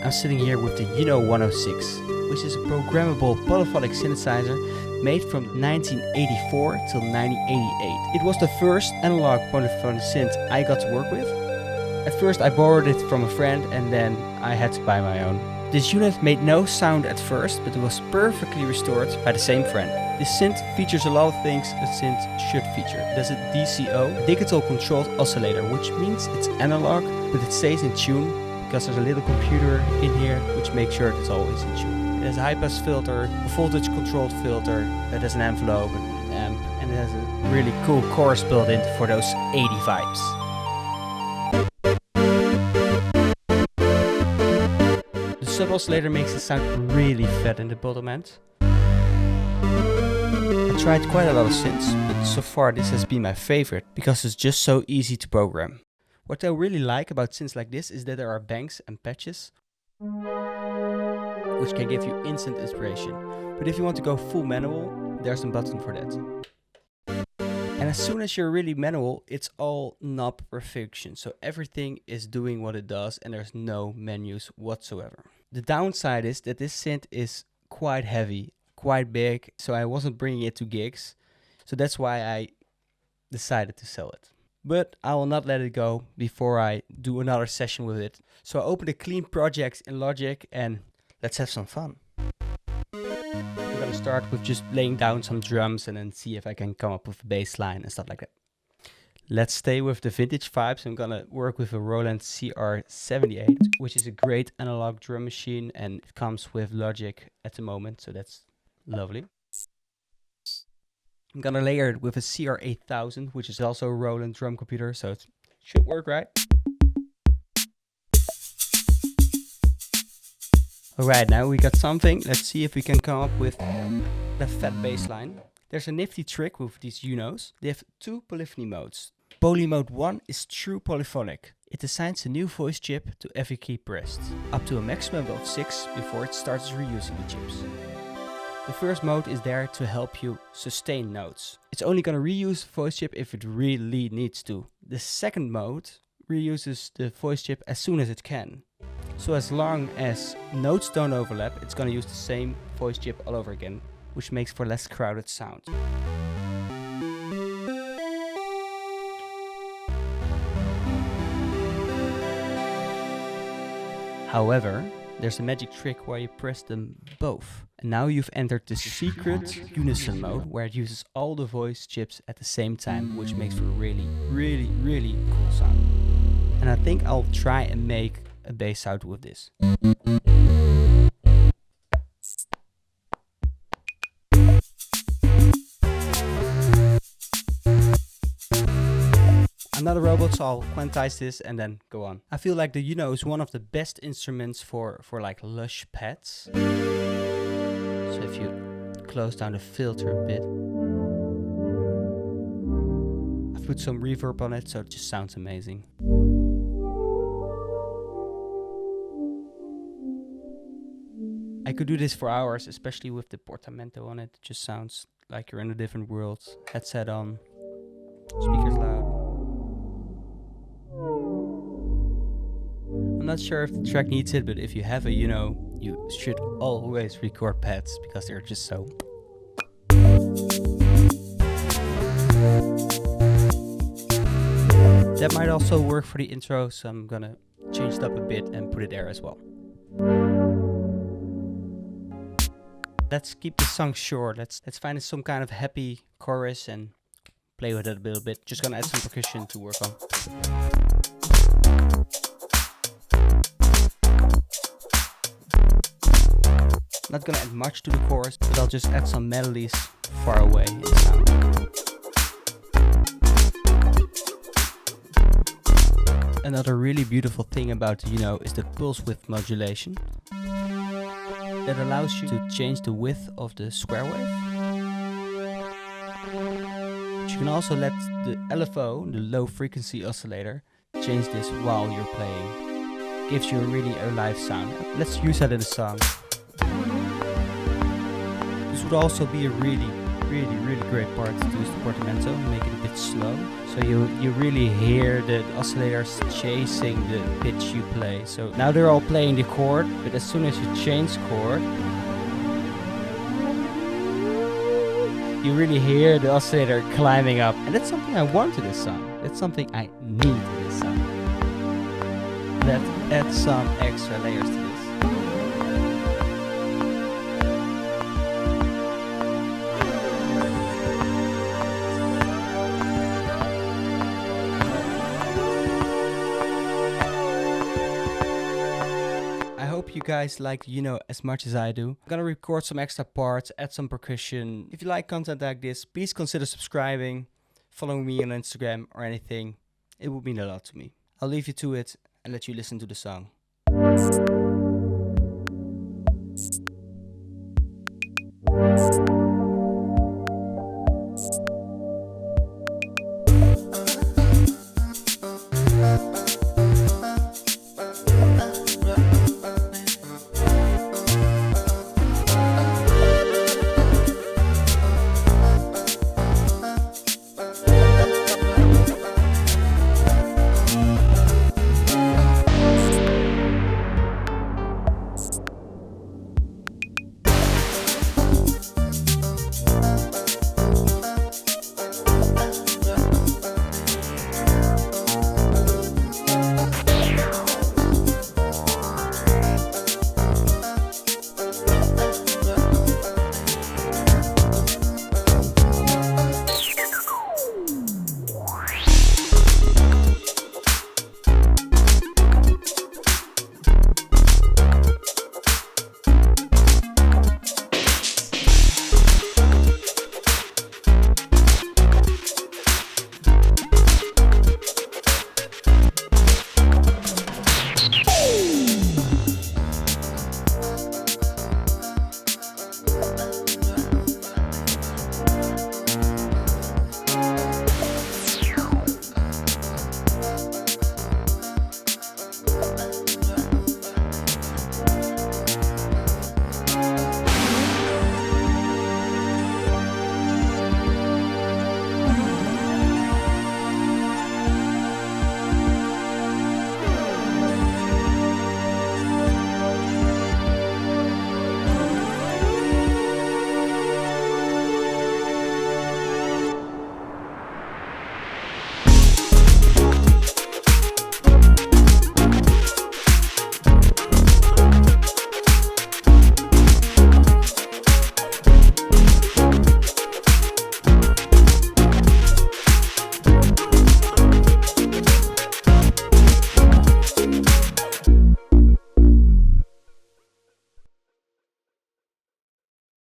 I'm sitting here with the Juno-106, which is a programmable polyphonic synthesizer made from 1984 till 1988. It was the first analog polyphonic synth I got to work with. At first I borrowed it from a friend and then I had to buy my own. This unit made no sound at first, but it was perfectly restored by the same friend. This synth features a lot of things a synth should feature. It has a DCO, a digital controlled oscillator, which means it's analog, but it stays in tune because there's a little computer in here which makes sure it's always in tune. It has a high-pass filter, a voltage-controlled filter, it has an envelope, an amp, and it has a really cool chorus built in for those 80 vibes. The sub-oscillator makes it sound really fat in the bottom end. I tried quite a lot of synths, but so far this has been my favorite because it's just so easy to program. What I really like about synths like this is that there are banks and patches which can give you instant inspiration. But if you want to go full manual, there's a button for that. And as soon as you're really manual, it's all knob perfection. So everything is doing what it does and there's no menus whatsoever. The downside is that this synth is quite heavy, quite big, so I wasn't bringing it to gigs. So that's why I decided to sell it. But I will not let it go before I do another session with it. So I opened a clean project in Logic and let's have some fun. I'm gonna start with just laying down some drums and then see if I can come up with a bass line and stuff like that. Let's stay with the vintage vibes. I'm gonna work with a Roland CR78, which is a great analog drum machine and it comes with Logic at the moment, so that's lovely. I'm gonna layer it with a CR8000, which is also a Roland drum computer, so it should work right. Alright, now we got something. Let's see if we can come up with the fat bass line. There's a nifty trick with these Junos. They have two polyphony modes. Poly mode 1 is true polyphonic. It assigns a new voice chip to every key pressed, up to a maximum of 6 before it starts reusing the chips. The first mode is there to help you sustain notes. It's only gonna reuse the voice chip if it really needs to. The second mode reuses the voice chip as soon as it can. So as long as notes don't overlap, it's gonna use the same voice chip all over again, which makes for less crowded sound. However, there's a magic trick where you press them both. And now you've entered the secret unison mode, where it uses all the voice chips at the same time, which makes for a really, really, really cool sound. And I think I'll try and make a bass sound with this. I'm not a robot, so I'll quantize this and then go on. I feel like the Juno is one of the best instruments for like lush pads. So if you close down the filter a bit. I've put some reverb on it, so it just sounds amazing. I could do this for hours, especially with the portamento on it. It just sounds like you're in a different world. Headset on, speakers loud. I'm not sure if the track needs it, but if you have a Juno, you should always record pads because they're just so. That might also work for the intro, so I'm gonna change it up a bit and put it there as well. Let's keep the song short. Let's find some kind of happy chorus and play with it a little bit. Just gonna add some percussion to work on. Not gonna add much to the chorus, but I'll just add some melodies far away in sound. Another really beautiful thing about the Juno is the pulse width modulation. That allows you to change the width of the square wave. But you can also let the LFO, the low frequency oscillator, change this while you're playing. Gives you a really alive sound. Let's use that in a song. This would also be a really really great part to use the portamento, make it a bit slow. So you really hear the oscillators chasing the pitch you play. So now they're all playing the chord, but as soon as you change chord, you really hear the oscillator climbing up. And that's something I want to this song. That's something I need to this song. That adds some extra layers to this. I hope you guys like Juno as much as I do. I'm gonna record some extra parts, add some percussion. If you like content like this, please consider subscribing, following me on Instagram or anything. It would mean a lot to me. I'll leave you to it and let you listen to the song.